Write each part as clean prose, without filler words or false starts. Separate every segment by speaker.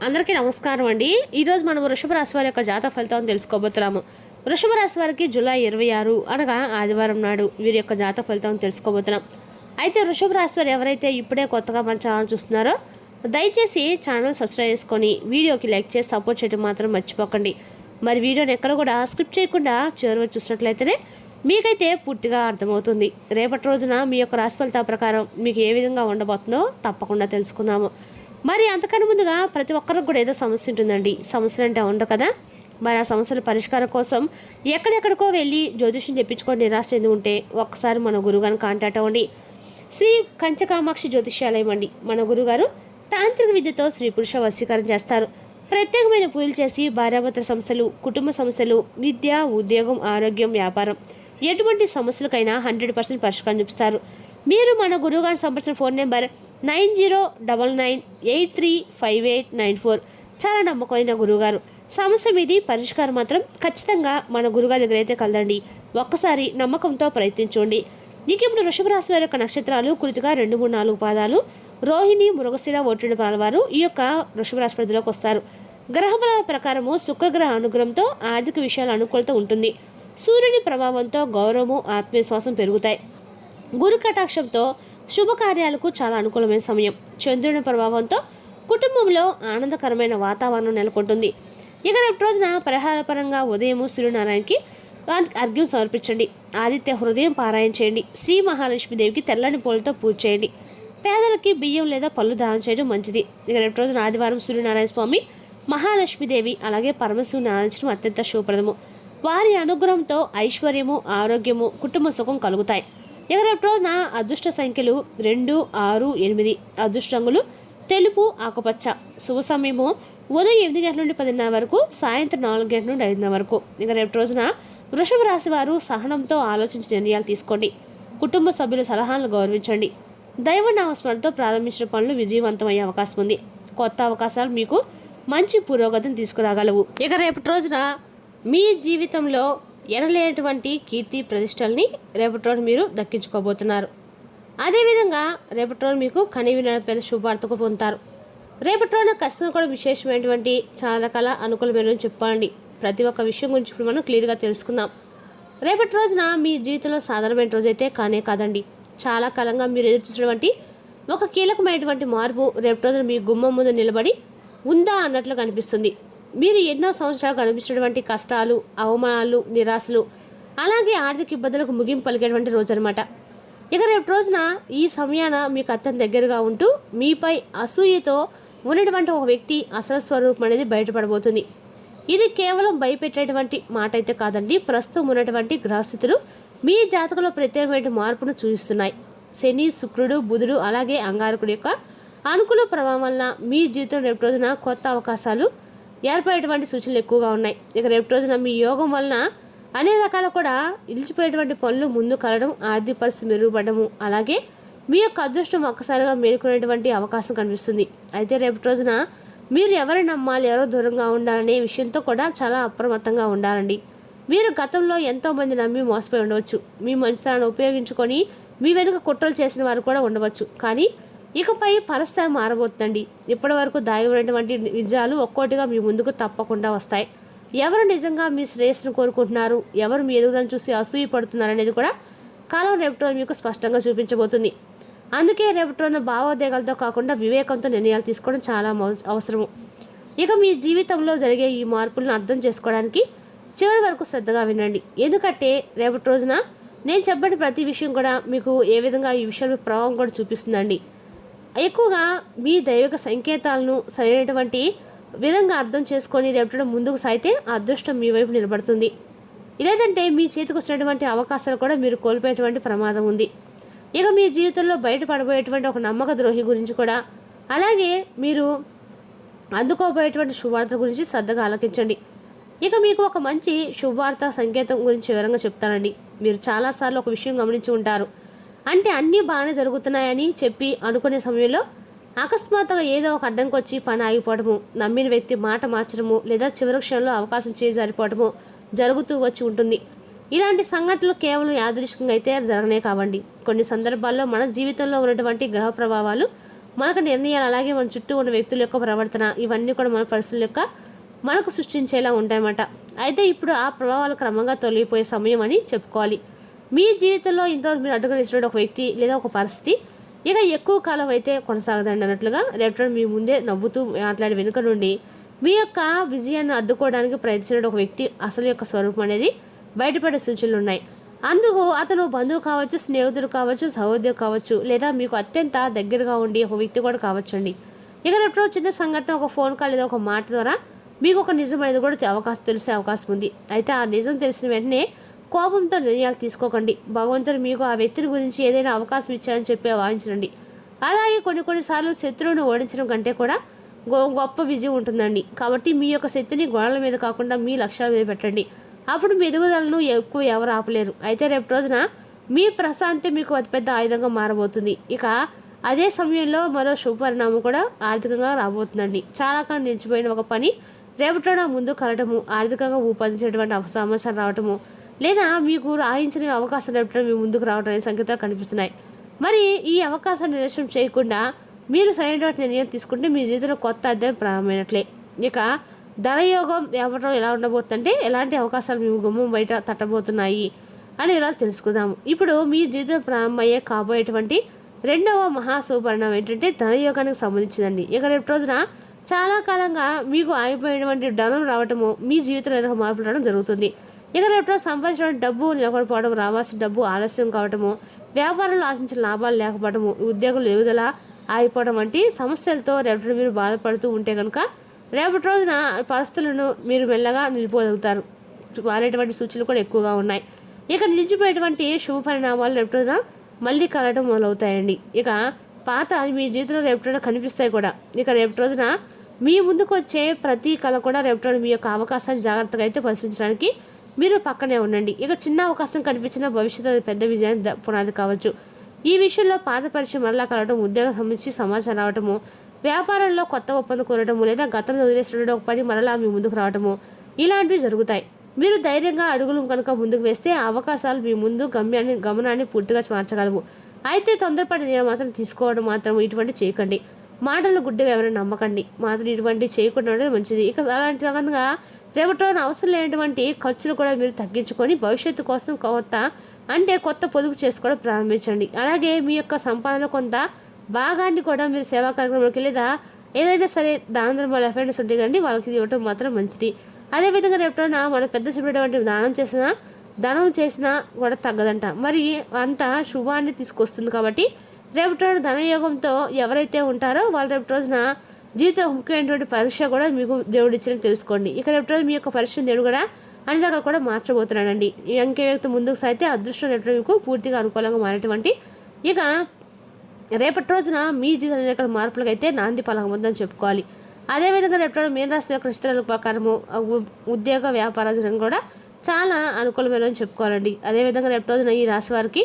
Speaker 1: అందరికీ నమస్కారం అండి. ఈరోజు మనం వృషభ రాశి వారి యొక్క జాతక ఫలితాలను తెలుసుకోబోతున్నాము. వృషభ రాశి వారికి జూలై 26 అనగా ఆదివారం నాడు వీరి యొక్క జాతక ఫలితాలను తెలుసుకోబోతున్నాం. అయితే వృషభ రాశి వారు ఎవరైతే ఇప్పుడే కొత్తగా మన ఛానల్ చూస్తున్నారో దయచేసి ఛానల్ సబ్స్క్రైబ్ చేసుకొని వీడియోకి లైక్ చేసి సపోర్ట్ చేయడం మాత్రం మర్చిపోకండి. మరి వీడియోని ఎక్కడ కూడా స్కిప్ చేయకుండా చివరి చూసినట్లయితేనే మీకైతే పూర్తిగా అర్థమవుతుంది. రేపటి రోజున మీ యొక్క రాశి ఫలితాల ప్రకారం మీకు ఏ విధంగా ఉండబోతుందో తప్పకుండా తెలుసుకుందాము. మరి అంతకన్నా ముందుగా ప్రతి ఒక్కరికి కూడా ఏదో సమస్య ఉంటుందండి. సమస్యలు అంటే ఉండవు కదా. మరి ఆ సమస్యల పరిష్కారం కోసం ఎక్కడెక్కడికో వెళ్ళి జ్యోతిష్యం చెప్పించుకొని నిరాశ చెంది ఉంటే ఒక్కసారి మన గురుగారిని కాంటాక్ట్ అవ్వండి. శ్రీ కంచకామాక్షి జ్యోతిష్యాలయం అండి. మన గురుగారు తాంత్రిక విద్యతో స్త్రీ పురుష వశీకరణ చేస్తారు. ప్రత్యేకమైన పూజలు చేసి భార్యాభర్తల సమస్యలు, కుటుంబ సమస్యలు, విద్య, ఉద్యోగం, ఆరోగ్యం, వ్యాపారం ఎటువంటి సమస్యలకైనా 100% పరిష్కారం చూపిస్తారు. మీరు మన గురువుగారిని సంప్రదించిన ఫోన్ నెంబర్ 9099835894. చాలా నమ్మకమైన గురువుగారు. సమస్య మీది పరిష్కారం మాత్రం ఖచ్చితంగా మన గురుగారి దగ్గర అయితే కలదండి. ఒక్కసారి నమ్మకంతో ప్రయత్నించండి. నీకు ఇప్పుడు వృషభ రాశి వారి యొక్క నక్షత్రాలు కృతిగా 2, 3, 4 పాదాలు, రోహిణి, మృగశిర, ఒట్టిడి పాలవారు ఈ యొక్క వృషభ రాశి పరిధిలోకి వస్తారు. గ్రహబలాల ప్రకారము శుక్రగ్రహ అనుగ్రహంతో ఆర్థిక విషయాల అనుకూలత ఉంటుంది. సూర్యుని ప్రభావంతో గౌరవము, ఆత్మవిశ్వాసం పెరుగుతాయి. గురు కటాక్షంతో శుభకార్యాలకు చాలా అనుకూలమైన సమయం. చంద్రుని ప్రభావంతో కుటుంబంలో ఆనందకరమైన వాతావరణం నెలకొంటుంది. ఇక రేపు రోజున పరిహారపరంగా ఉదయం సూర్యనారాయణకి అర్ఘ్యం సమర్పించండి. ఆదిత్య హృదయం పారాయణ చేయండి. శ్రీ మహాలక్ష్మీదేవికి తెల్లని పూలతో పూజ చేయండి. పేదలకి బియ్యం లేదా పళ్ళు దానం చేయడం మంచిది. ఇక రేపు రోజున ఆదివారం సూర్యనారాయణ స్వామి, మహాలక్ష్మీదేవి అలాగే పరమశివుని ఆరాధించడం అత్యంత శుభప్రదము. వారి అనుగ్రహంతో ఐశ్వర్యము, ఆరోగ్యము, కుటుంబ సుఖం కలుగుతాయి. ఇక రేపు రోజున అదృష్ట సంఖ్యలు 2, 6, 8. అదృష్ట రంగులు తెలుపు, ఆకుపచ్చ. శుభ సమయము ఉదయం 8 గంటల నుండి 10:30 వరకు, సాయంత్రం 4 గంటల నుండి 5:30 వరకు. ఇక రేపు రోజున వృషభ రాశి వారు సహనంతో ఆలోచించి నిర్ణయాలు తీసుకోండి. కుటుంబ సభ్యుల సలహాలను గౌరవించండి. దైవ నామస్మరణతో ప్రారంభించిన పనులు విజయవంతమయ్యే అవకాశం ఉంది. కొత్త అవకాశాలు మీకు మంచి పురోగతిని తీసుకురాగలవు. ఇక రేపటి రోజున మీ జీవితంలో ఎనలేనటువంటి కీర్తి ప్రతిష్టల్ని రేపటి రోజు మీరు దక్కించుకోబోతున్నారు. అదేవిధంగా రేపటి రోజు మీకు కనివిన పెద్ద శుభార్తకు పొందుతారు. రేపటి రోజున ఖచ్చితంగా కూడా విశేషమైనటువంటి చాలా రకాల అనుకూలమైన చెప్పుకోవాలండి. ప్రతి ఒక్క విషయం గురించి ఇప్పుడు మనం క్లియర్గా తెలుసుకుందాం. రేపటి రోజున మీ జీవితంలో సాధారణమైన రోజు అయితే కానే కాదండి. చాలా కాలంగా మీరు ఎదుర్కొన్నటువంటి ఒక కీలకమైనటువంటి మార్పు రేపటి రోజున మీ గుమ్మం ముందు నిలబడి ఉందా అన్నట్లు కనిపిస్తుంది. మీరు ఎన్నో సంవత్సరాలు కనిపించినటువంటి కష్టాలు, అవమానాలు, నిరాశలు అలాగే ఆర్థిక ఇబ్బందులకు ముగింపు పలికేటువంటి రోజు అనమాట. ఇక రేపు రోజున ఈ సమయాన మీకు అత్యంత దగ్గరగా ఉంటూ మీపై అసూయతో ఉన్నటువంటి ఒక వ్యక్తి అసలు స్వరూపం అనేది బయటపడబోతుంది. ఇది కేవలం భయపెట్టేటువంటి మాట అయితే కాదండి. ప్రస్తుతం ఉన్నటువంటి గ్రహస్థితులు మీ జాతకంలో ప్రత్యేకమైన మార్పును చూపిస్తున్నాయి. శని, శుక్రుడు, బుధుడు అలాగే అంగారకుడు యొక్క అనుకూల ప్రభావం వలన మీ జీవితం రేపు రోజున కొత్త అవకాశాలు ఏర్పడేటువంటి సూచనలు ఎక్కువగా ఉన్నాయి. ఇక రేపు రోజున మీ యోగం వలన అనేక రకాల కూడా నిలిచిపోయేటువంటి పనులు ముందు కలడం, ఆర్థిక పరిస్థితి మెరుగుపడము అలాగే మీ యొక్క అదృష్టం ఒక్కసారిగా మేలుకునేటువంటి అవకాశం కనిపిస్తుంది. అయితే రేపు రోజున మీరు ఎవరిని నమ్మాలి, ఎవరో దూరంగా ఉండాలనే విషయంతో కూడా చాలా అప్రమత్తంగా ఉండాలండి. మీరు గతంలో ఎంతోమంది నమ్మి మోసపోయి ఉండవచ్చు. మీ మంచితనాన్ని ఉపయోగించుకొని మీ వెనుక కుట్రలు చేసిన వారు కూడా ఉండవచ్చు. కానీ ఇకపై పరిస్థితి మారబోతుందండి. ఇప్పటి వరకు దాగి ఉన్నటువంటి నిజాలు ఒక్కోటిగా మీ ముందుకు తప్పకుండా వస్తాయి. ఎవరు నిజంగా మీ శ్రేయస్సును కోరుకుంటున్నారు, ఎవరు మీ ఎదుగుదలను చూసి అసూయ పడుతున్నారు అనేది కూడా కాలం రేపటి మీకు స్పష్టంగా చూపించబోతుంది. అందుకే రేపటి రోజున భావోద్వేగాలతో కాకుండా వివేకంతో నిర్ణయాలు తీసుకోవడం చాలా అవసరము. ఇక మీ జీవితంలో జరిగే ఈ మార్పులను అర్థం చేసుకోవడానికి చివరి వరకు శ్రద్ధగా వినండి. ఎందుకంటే రేపటి రోజున నేను చెప్పిన ప్రతి విషయం కూడా మీకు ఏ విధంగా ఈ విషయంలో ప్రభావం కూడా చూపిస్తుందండి. ఎక్కువగా మీ దైవిక సంకేతాలను సరైనటువంటి విధంగా అర్థం చేసుకొని రేపటి ముందుకు సాగితే అదృష్టం మీ వైపు నిలబడుతుంది. లేదంటే మీ చేతికి వచ్చినటువంటి అవకాశాలు కూడా మీరు కోల్పోయేటువంటి ప్రమాదం ఉంది. ఇక మీ జీవితంలో బయటపడబోయేటువంటి ఒక నమ్మక ద్రోహి గురించి కూడా అలాగే మీరు అందుకోబోయేటువంటి శుభవార్త గురించి శ్రద్ధగా ఆలకించండి. ఇక మీకు ఒక మంచి శుభవార్త సంకేతం గురించి వివరంగా చెప్తానండి. మీరు చాలాసార్లు ఒక విషయం గమనించి ఉంటారు. అంటే అన్నీ బాగానే జరుగుతున్నాయని చెప్పి అనుకునే సమయంలో అకస్మాత్తుగా ఏదో ఒక అడ్డంకి వచ్చి పని ఆగిపోవడము, నమ్మిన వ్యక్తి మాట మార్చడము లేదా చివరి క్షణంలో అవకాశం చేజారిపోవడము జరుగుతూ వచ్చి ఉంటుంది. ఇలాంటి సంఘటనలు కేవలం యాదృచ్ఛికంగా అయితే జరగనే కావండి. కొన్ని సందర్భాల్లో మన జీవితంలో ఉన్నటువంటి గ్రహ ప్రభావాలు మనకు నిర్ణయాలు, అలాగే మన చుట్టూ ఉన్న వ్యక్తుల యొక్క ప్రవర్తన, ఇవన్నీ కూడా మన పరిస్థితుల యొక్క మనకు సృష్టించేలా ఉంటాయన్నమాట. అయితే ఇప్పుడు ఆ ప్రభావాలు క్రమంగా తొలగిపోయే సమయం అని చెప్పుకోవాలి. మీ జీవితంలో ఇంతవరకు మీరు అడ్డుకలిసిన ఒక వ్యక్తి లేదా ఒక పరిస్థితి ఇక ఎక్కువ కాలం అయితే కొనసాగదండి అన్నట్లుగా రేపు మీ ముందే నవ్వుతూ మాట్లాడి వెనుక నుండి మీ యొక్క విజయాన్ని అడ్డుకోవడానికి ప్రయత్నించిన ఒక వ్యక్తి అసలు యొక్క స్వరూపం అనేది బయటపడే సూచనలు ఉన్నాయి. అందుకు అతను బంధువు కావచ్చు, స్నేహితుడు కావచ్చు, సహోదరు కావచ్చు, లేదా మీకు అత్యంత దగ్గరగా ఉండి ఒక వ్యక్తి కూడా కావచ్చండి. ఇక రేపు చిన్న సంఘటన, ఒక ఫోన్ కాల్ లేదా ఒక మాట ద్వారా మీకు ఒక నిజం అనేది కూడా తెలిసే అవకాశం ఉంది. అయితే ఆ నిజం తెలిసిన వెంటనే కోపంతో నిర్ణయాలు తీసుకోకండి. భగవంతుడు మీకు ఆ వ్యక్తిని గురించి ఏదైనా అవకాశం ఇచ్చారని చెప్పి వాయించండి. అలాగే కొన్నిసార్లు శత్రువును ఓడించడం కంటే కూడా గొప్ప విజయం ఉంటుందండి. కాబట్టి మీ యొక్క శక్తిని గోడల మీద కాకుండా మీ లక్ష్యాల మీద పెట్టండి. అప్పుడు మీ ఎదుగుదలను ఎక్కువ ఎవరు ఆపలేరు. అయితే రేపు రోజున మీ ప్రశాంతి మీకు అతిపెద్ద ఆయుధంగా మారబోతుంది. ఇక అదే సమయంలో మరో శుభపరిణామం కూడా ఆర్థికంగా రాబోతుందండి. చాలా కాలం నిలిచిపోయిన ఒక పని రేపటి ముందు కలటము, ఆర్థికంగా ఊపందించేటువంటి సమస్యలు రావటము, లేదా మీకు రాయించిన అవకాశం రేపటి మీ ముందుకు రావడం అనే సంకేతాలు కనిపిస్తున్నాయి. మరి ఈ అవకాశాన్ని నిర్లక్ష్యం చేయకుండా మీరు సరైనటువంటి నిర్ణయం తీసుకుంటే మీ జీవితంలో కొత్త అధ్యాయం ప్రారంభమైనట్లే. ఇక ధనయోగం ఎవరో ఎలా ఉండబోతుందంటే ఎలాంటి అవకాశాలు మీ గుమ్మం బయట తట్టబోతున్నాయి అని ఇలా తెలుసుకుందాము. ఇప్పుడు మీ జీవితం ప్రారంభమయ్యే కాబోయేటువంటి రెండవ మహాశుభపరిణామం ఏంటంటే ధనయోగానికి సంబంధించిందండి. ఇక రేపు రోజున చాలా కాలంగా మీకు ఆగిపోయినటువంటి ధనం రావటము, మీ జీవితంలో మార్పులు రావడం జరుగుతుంది. ఇక రేపు సంపాదించిన డబ్బు నిలబడిపోవడం, రావాల్సిన డబ్బు ఆలస్యం కావటము, వ్యాపారంలో ఆశించిన లాభాలు లేకపోవడము, ఉద్యోగులు ఎదుగుదల ఆగిపోవడం వంటి సమస్యలతో రేపటి మీరు బాధపడుతూ ఉంటే కనుక రేపటి రోజున పరిస్థితులను మీరు మెల్లగా నిలిపోగలుగుతారు. మారేటువంటి సూచనలు కూడా ఎక్కువగా ఉన్నాయి. ఇక నిలిచిపోయేటువంటి శుభ పరిణామాలు రేపటి రోజున మళ్ళీ కలగడం మొదలవుతాయండి. ఇక పాత మీ జీవితంలో రేపటి రోజున కనిపిస్తాయి కూడా. ఇక రేపటి రోజున మీ ముందుకు వచ్చే ప్రతి కళ కూడా రేపటి రోజున మీ యొక్క అవకాశాన్ని జాగ్రత్తగా అయితే పరిశీలించడానికి మీరు పక్కనే ఉండండి. ఇక చిన్న అవకాశం కనిపించిన భవిష్యత్తు పెద్ద విజయానికి పునాది కావచ్చు. ఈ విషయంలో పాత పరిచయం మరలా కలవటం, ఉద్యోగం సంబంధించి సమాచారం రావటము, వ్యాపారంలో కొత్త ఒప్పందం కోరటము, లేదా గతంలో వదిలేసినటువంటి ఒక పని మరలా మీ ముందుకు రావటము, ఇలాంటివి జరుగుతాయి. మీరు ధైర్యంగా అడుగులు కనుక ముందుకు వేస్తే ఆ అవకాశాలు మీ ముందు గమనాన్ని పూర్తిగా మార్చగలవు. అయితే తొందరపడి నేను మాత్రం తీసుకోవడం మాత్రం ఇటువంటి చేయకండి. మాటలు గుడ్డిగా ఎవరైనా నమ్మకండి. మాత్రం ఇటువంటి చేయకుండా ఉండేది మంచిది. ఇక అలాంటి రకంగా రేపటి రోజున అవసరం లేనటువంటి ఖర్చులు కూడా మీరు తగ్గించుకొని భవిష్యత్తు కోసం కొత్త పొదుపు చేసుకోవడం ప్రారంభించండి. అలాగే మీ యొక్క సంపాదన కొంత భాగాన్ని కూడా మీరు సేవా కార్యక్రమాలకి లేదా ఏదైనా సరే దాన ధర్మాలు అఫెండర్స్ ఉంటాయి కండి, వాళ్ళకి ఇవ్వటం మాత్రం మంచిది. అదేవిధంగా రేపటిన మన పెద్ద చెప్పేటువంటి ధనం చేసినా కూడా తగ్గదంట. మరి అంత శుభాన్ని తీసుకొస్తుంది. కాబట్టి రేపటి రోజున ధనయోగంతో ఎవరైతే ఉంటారో వాళ్ళు రేపటి రోజున జీవితంలో ముఖ్యమైనటువంటి పరీక్ష కూడా మీకు దేవుడు ఇచ్చిన తెలుసుకోండి. ఇక రేపటి రోజు మీ యొక్క పరీక్ష దేవుడు కూడా అన్ని రకాలు కూడా మార్చబోతున్నాడండి. ఇంకే వ్యక్తి ముందుకు సాగితే అదృష్టం రేపటి మీకు పూర్తిగా అనుకూలంగా మారేటువంటి ఇక రేపటి రోజున మీ జీవిత అనేక మార్పులకు అయితే నాంది పలకముందని చెప్పుకోవాలి. అదేవిధంగా రేపటి మీన రాశి యొక్క నక్షత్రాల ప్రకారము ఉద్యోగ వ్యాపార కూడా చాలా అనుకూలమైనని చెప్పుకోవాలండి. అదేవిధంగా రేపటి రోజున ఈ రాశి వారికి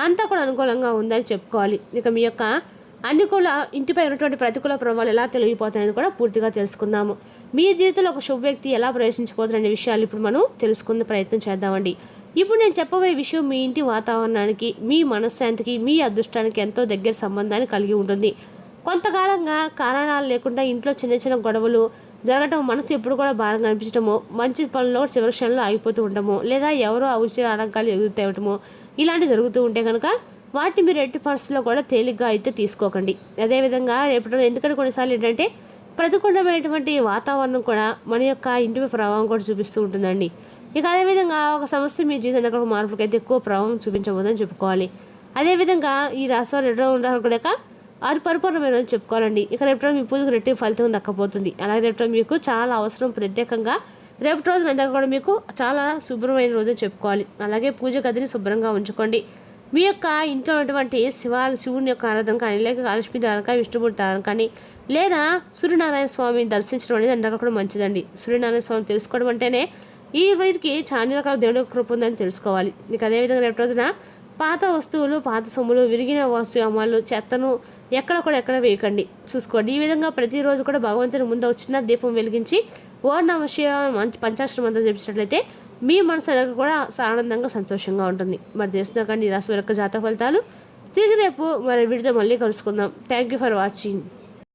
Speaker 1: అంతా కూడా అనుకూలంగా ఉందని చెప్పుకోవాలి. ఇక మీ యొక్క అనుకూల ఇంటిపై ఉన్నటువంటి ప్రతికూల ప్రభావాలు ఎలా తొలగిపోతాయని కూడా పూర్తిగా తెలుసుకుందాము. మీ జీవితంలో ఒక శుభ వ్యక్తి ఎలా ప్రవేశించబోతున్న విషయాలు ఇప్పుడు మనం తెలుసుకునే ప్రయత్నం చేద్దామండి. ఇప్పుడు నేను చెప్పబోయే విషయం మీ ఇంటి వాతావరణానికి, మీ మనశ్శాంతికి, మీ అదృష్టానికి ఎంతో దగ్గర సంబంధాన్ని కలిగి ఉంటుంది. కొంతకాలంగా కారణాలు లేకుండా ఇంట్లో చిన్న చిన్న గొడవలు జరగటం, మనసు ఎప్పుడు కూడా భారంగా అనిపించడము, మంచి పనుల్లో చివరి క్షణంలో ఆగిపోతూ ఉండటము, లేదా ఎవరో ఉచిత ఆటంకాలు ఎదుగుతేవటము, ఇలాంటివి జరుగుతూ ఉంటే కనుక వాటిని మీరు ఎట్టి పరిస్థితుల్లో కూడా తేలిగ్గా అయితే తీసుకోకండి. అదేవిధంగా రేపటి ఎందుకంటే కొన్నిసార్లు ఏంటంటే ప్రతికూలమైనటువంటి వాతావరణం కూడా మన యొక్క ఇంటిపై ప్రభావం కూడా చూపిస్తూ ఉంటుందండి. ఇక అదేవిధంగా ఒక సమస్య మీ జీవితంలో మార్పులకైతే ఎక్కువ ప్రభావం చూపించబోదని చెప్పుకోవాలి. అదేవిధంగా ఈ రాశి వారు ఎన్నో ఉండాలి కూడా అది పరిపూర్ణమైన చెప్పుకోవాలండి. ఇక రేపటి రోజు మీ పూజకు రెట్టింపు ఫలితం దక్కపోతుంది. అలాగే రేపటి మీకు చాలా అవసరం. ప్రత్యేకంగా రేపటి రోజు అంటే కూడా మీకు చాలా శుభ్రమైన రోజు చెప్పుకోవాలి. అలాగే పూజ గదిని శుభ్రంగా ఉంచుకోండి. మీ యొక్క ఇంట్లో ఉన్నటువంటి శివుని యొక్క ఆరాధన కానీ, లేక లక్ష్మీ దానం కానీ, విష్ణుమూర్తి దానం కానీ, లేదా సూర్యనారాయణ స్వామిని దర్శించడం అనేది అందరికీ కూడా మంచిదండి. సూర్యనారాయణ స్వామిని తెలుసుకోవడం అంటేనే ఈ వీరికి చాలా రకాల దేవుడి యొక్క కృప ఉందని తెలుసుకోవాలి. ఇక అదేవిధంగా రేపటి రోజున పాత వస్తువులు, పాత సొమ్ములు, విరిగిన వస్తువులు, చెత్తను ఎక్కడ వేయకండి, చూసుకోండి. ఈ విధంగా ప్రతిరోజు కూడా భగవంతుని ముందు చిన్న దీపం వెలిగించి ఓం నమః శివాయ పంచాక్షర మంత్రం జపించినట్లయితే మీ మనసు కూడా ఆనందంగా సంతోషంగా ఉంటుంది. మరి తెలుస్తున్నా కానీ ఈ రాశి యొక్క జాతక ఫలితాలు తిరిగి రేపు మరి వీడితో మళ్ళీ కలుసుకుందాం. Thank you for watching.